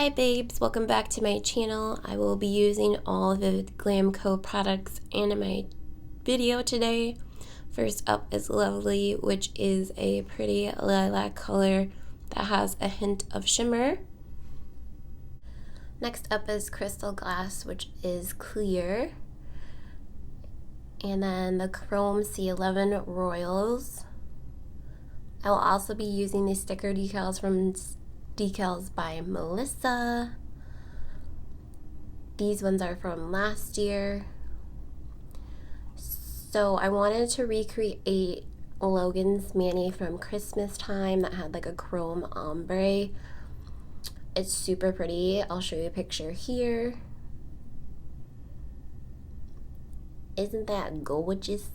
Hi babes, welcome back to my channel. I will be using all the Glam Co products in my video today. First up is Lovely, which is a pretty lilac color that has a hint of shimmer. Next up is Crystal Glass, which is clear. And then the Chrome C11 Royals. I will also be using these sticker decals from Decals by Melissa. These ones are from last year. So I wanted to recreate Logan's mani from Christmas time that had like a Chrome Ombre. It's super pretty. I'll show you a picture here. Isn't that gorgeous?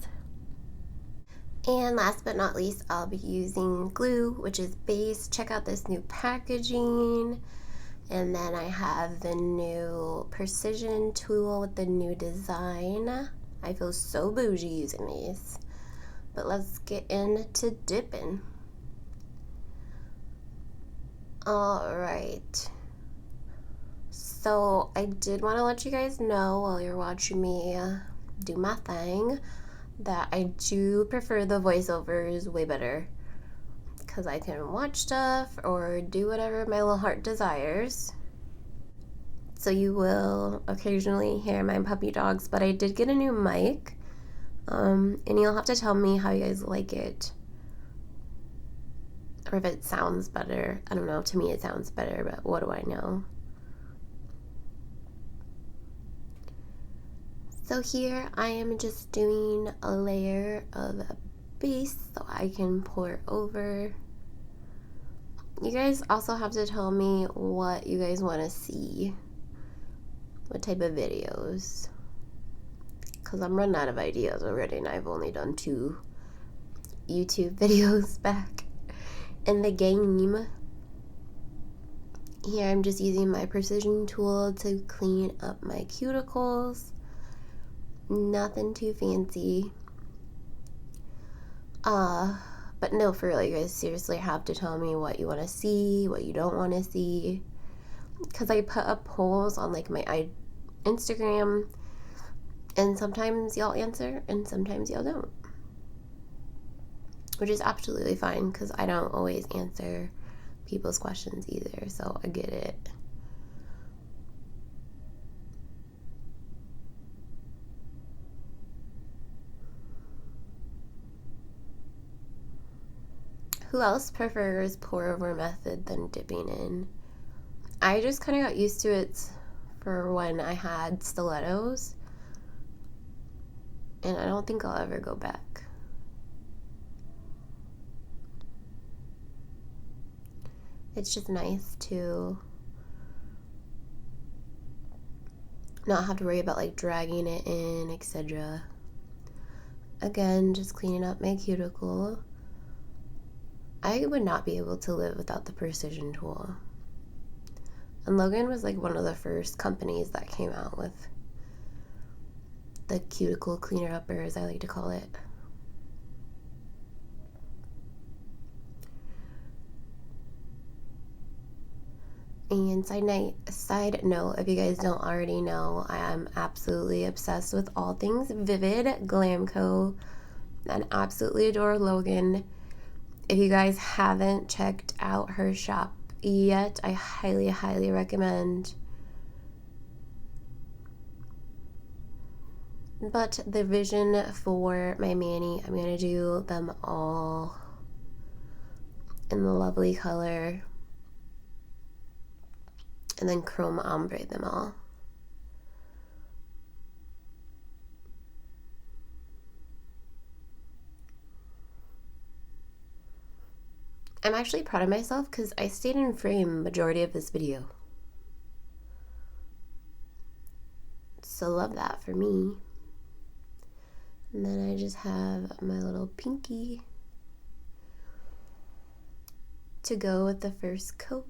And last but not least, I'll be using glue, which is Base. Check out this new packaging. And then I have the new precision tool with the new design. I feel so bougie using these. But let's get into dipping. Alright. So I did want to let you guys know while you're watching me do my thing that I do prefer the voiceovers way better because I can watch stuff or do whatever my little heart desires. So you will occasionally hear my puppy dogs, but I did get a new mic, and you'll have to tell me how you guys like it or if it sounds better. I don't know, to me it sounds better, but what do I know? So here I am just doing a layer of base so I can pour over. You guys also have to tell me what you guys want to see. What type of videos. Because I'm running out of ideas already and I've only done 2 YouTube videos back in the game. Here I'm just using my precision tool to clean up my cuticles. Nothing too fancy. But no, for real, you guys seriously have to tell me what you want to see, what you don't want to see. Because I put up polls on like my Instagram, and sometimes y'all answer and sometimes y'all don't. Which is absolutely fine because I don't always answer people's questions either, so I get it. Who else prefers pour over method than dipping in? I just kind of got used to it for when I had stilettos, and I don't think I'll ever go back. It's just nice to not have to worry about like dragging it in, etc. Again, just cleaning up my cuticle. I would not be able to live without the precision tool. And Logan was like one of the first companies that came out with the cuticle cleaner upper, as I like to call it. And side note, if you guys don't already know, I am absolutely obsessed with all things Vivid Glam Co. and absolutely adore Logan. If you guys haven't checked out her shop yet, I highly, highly recommend. But the vision for my mani, I'm going to do them all in the Lovely color. And then Chrome Ombre them all. I'm actually proud of myself because I stayed in frame majority of this video. So love that for me. And then I just have my little pinky to go with the first coat.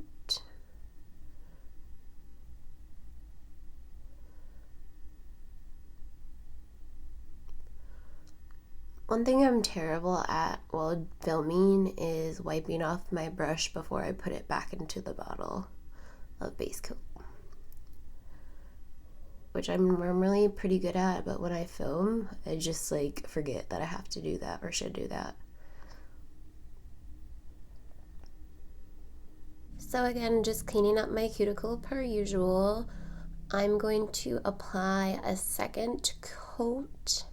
One thing I'm terrible at while filming is wiping off my brush before I put it back into the bottle. of base coat, which I'm normally pretty good at, but when I film, I just like forget that I have to do that or should do that. So again, just cleaning up my cuticle per usual. I'm going to apply a second coat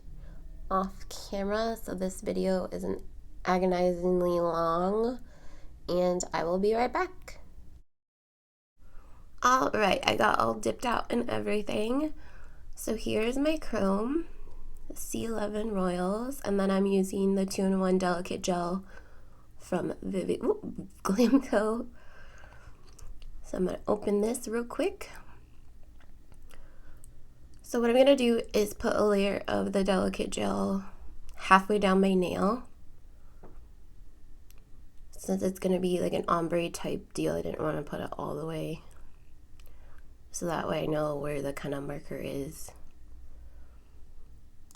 off camera so this video isn't agonizingly long, and I will be right back. Alright, I got all dipped out and everything. So here's my Chrome, C11 Royals, and then I'm using the 2-in-1 Delicate Gel from Glam. So I'm going to open this real quick. So what I'm going to do is put a layer of the Delicate Gel halfway down my nail. Since it's going to be like an ombre type deal, I didn't want to put it all the way. So that way I know where the kind of marker is.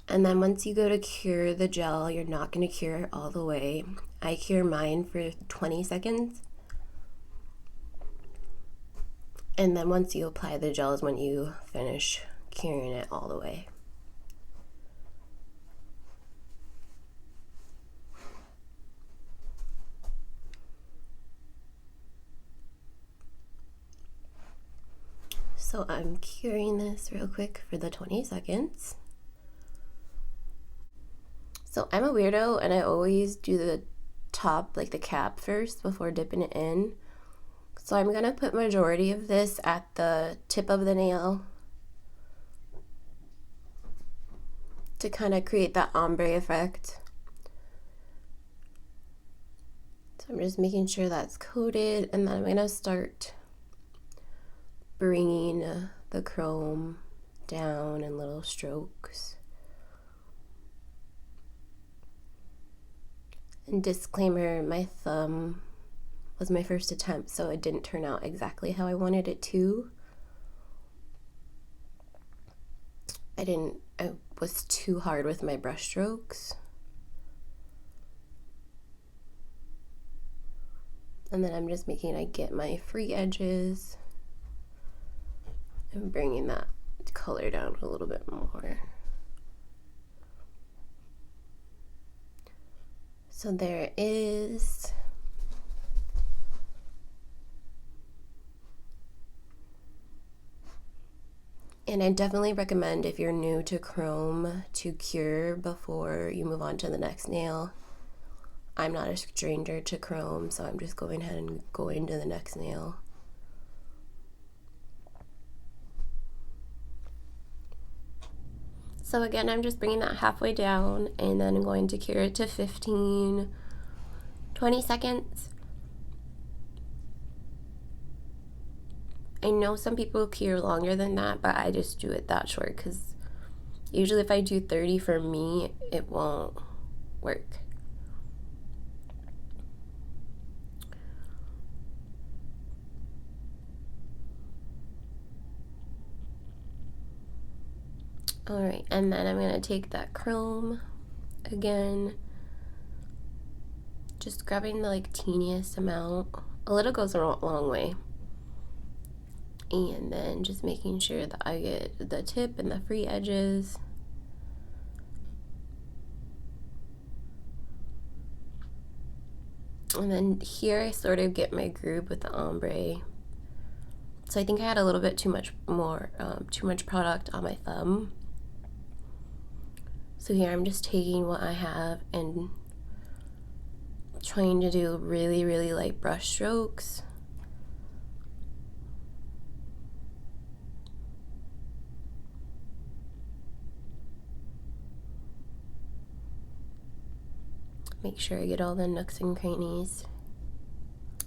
And then once you go to cure the gel, you're not going to cure it all the way. I cure mine for 20 seconds. And then once you apply the gel is when you finish curing it all the way. So I'm curing this real quick for the 20 seconds. So I'm a weirdo and I always do the top, like the cap first before dipping it in. So I'm gonna put majority of this at the tip of the nail to kind of create that ombre effect. So I'm just making sure that's coated, and then I'm gonna start bringing the chrome down in little strokes. And disclaimer, my thumb was my first attempt, so it didn't turn out exactly how I wanted it to. I was too hard with my brush strokes. And then I'm just making, I get my free edges and bringing that color down a little bit more. So there it is. And I definitely recommend, if you're new to Chrome, to cure before you move on to the next nail. I'm not a stranger to Chrome, so I'm just going ahead and going to the next nail. So again, I'm just bringing that halfway down, and then I'm going to cure it to 15, 20 seconds. I know some people cure longer than that, but I just do it that short because usually if I do 30 for me, it won't work. Alright, and then I'm going to take that chrome again, just grabbing the like teeniest amount. A little goes a long way. And then just making sure that I get the tip and the free edges. And then here I sort of get my groove with the ombre. So I think I had a little bit too much product on my thumb. So here I'm just taking what I have and trying to do really, really light brush strokes. Make sure I get all the nooks and crannies.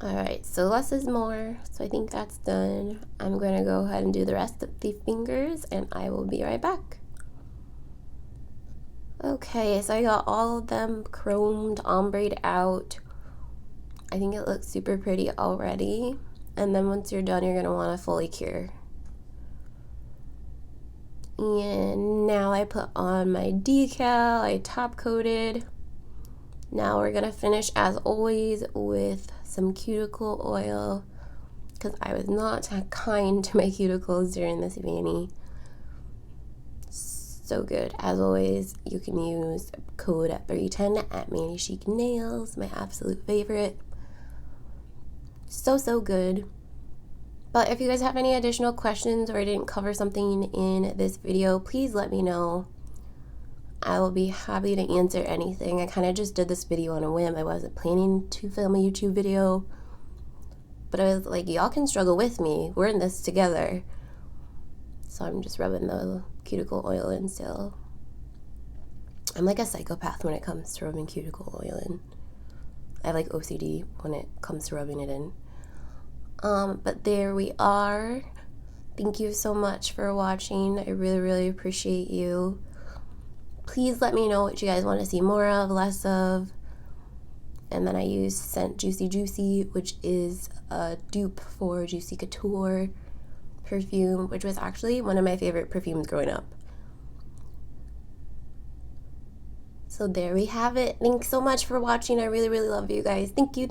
Alright, so less is more, so I think that's done. I'm going to go ahead and do the rest of the fingers, and I will be right back. Okay, so I got all of them chromed, ombre'd out. I think it looks super pretty already. And then once you're done, you're going to want to fully cure. And now I put on my decal, I top coated. Now we're going to finish, as always, with some cuticle oil. because I was not kind to my cuticles during this mani. So good. As always, you can use code 310 at Mani Chic Nails, my absolute favorite. So good. But if you guys have any additional questions or I didn't cover something in this video, please let me know. I will be happy to answer anything. I kind of just did this video on a whim. I wasn't planning to film a YouTube video, but I was like, y'all can struggle with me. We're in this together. So I'm just rubbing the cuticle oil in still. I'm like a psychopath when it comes to rubbing cuticle oil in. I have like OCD when it comes to rubbing it in. But there we are. Thank you so much for watching. I really appreciate you. Please let me know what you guys want to see more of, less of. And then I use Scent Juicy, which is a dupe for Juicy Couture perfume, which was actually one of my favorite perfumes growing up. So there we have it. Thanks so much for watching. I really love you guys. Thank you.